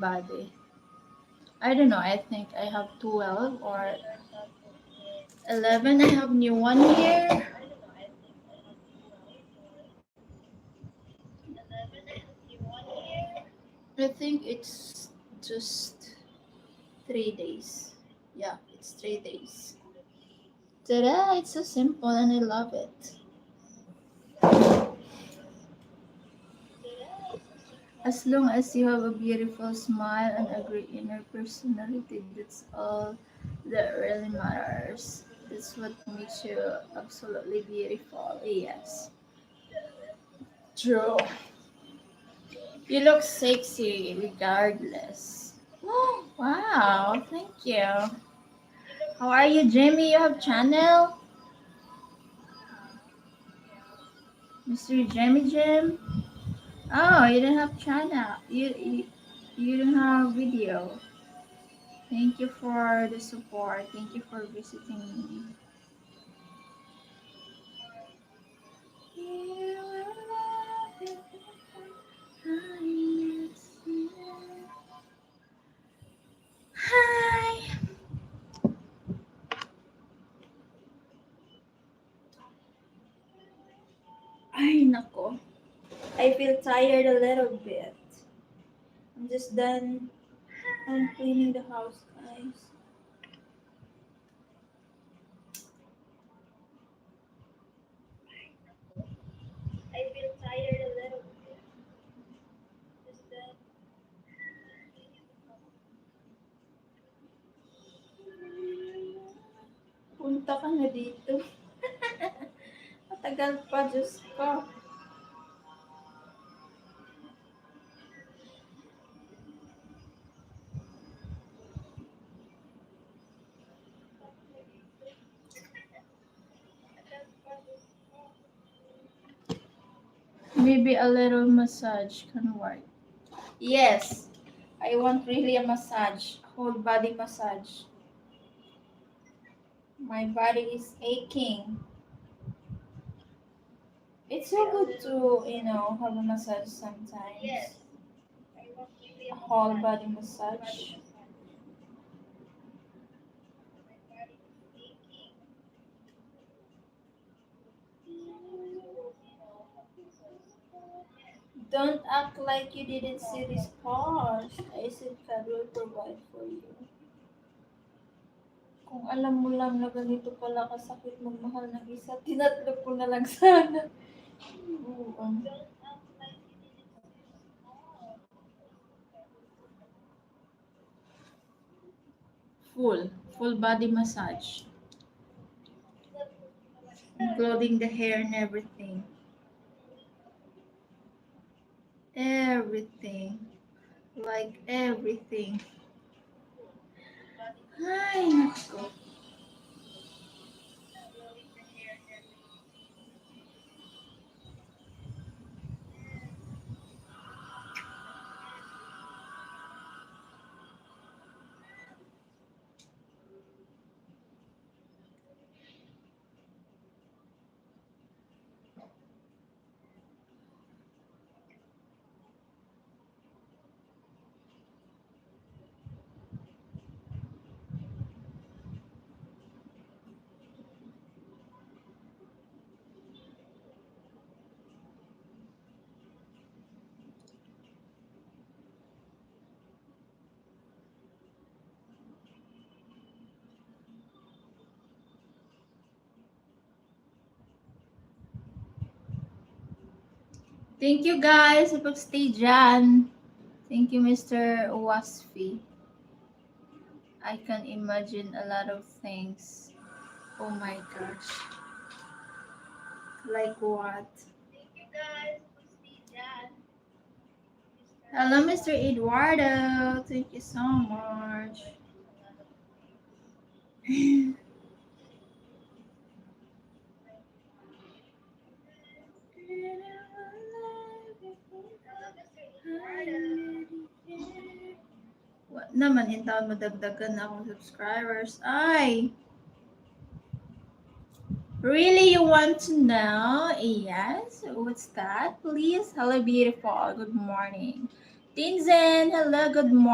body. I don't know. I think I have 12 or 11. I have new one here. I think it's just 3 days. Yeah, it's 3 days. Ta-da! It's so simple and I love it. As long as you have a beautiful smile and a great inner personality, that's all that really matters. That's what makes you absolutely beautiful. Yes. True. You look sexy regardless. Wow, thank you. How are you, Jimmy? You have channel? Mr. Jimmy Jim? Oh, you don't have channel. You don't have video. Thank you for the support. Thank you for visiting me. Hi. Ay, nako. I feel tired a little bit. I'm just done. I'm cleaning the house, guys. I feel tired a little bit. Just done. Punta ka na dito. Matagal pa, Diyos ko. Maybe a little massage can work. Yes, I want really a massage, whole body massage. My body is aching. It's so good to, have a massage sometimes. Yes, a whole body massage. Don't act like you didn't see this post. I said God will provide for you. Kung alam mo lang na ganito pala kasakit magmahal ng isa, tinatlo ko na lang sana. Oo. Full body massage, including the hair and everything. Everything. Like everything. Ay, nako. Thank you guys sa pag-stay dyan. Thank you, Mr. Wasfi. I can imagine a lot of things. Oh my gosh. Like what? Hello, Mr. Eduardo. Thank you so much. What naman, in taon madagdagan na akong subscribers. Ay! Really, you want to know? Yes. What's that, please? Hello, beautiful. Good morning. Tinzen, hello, good morning.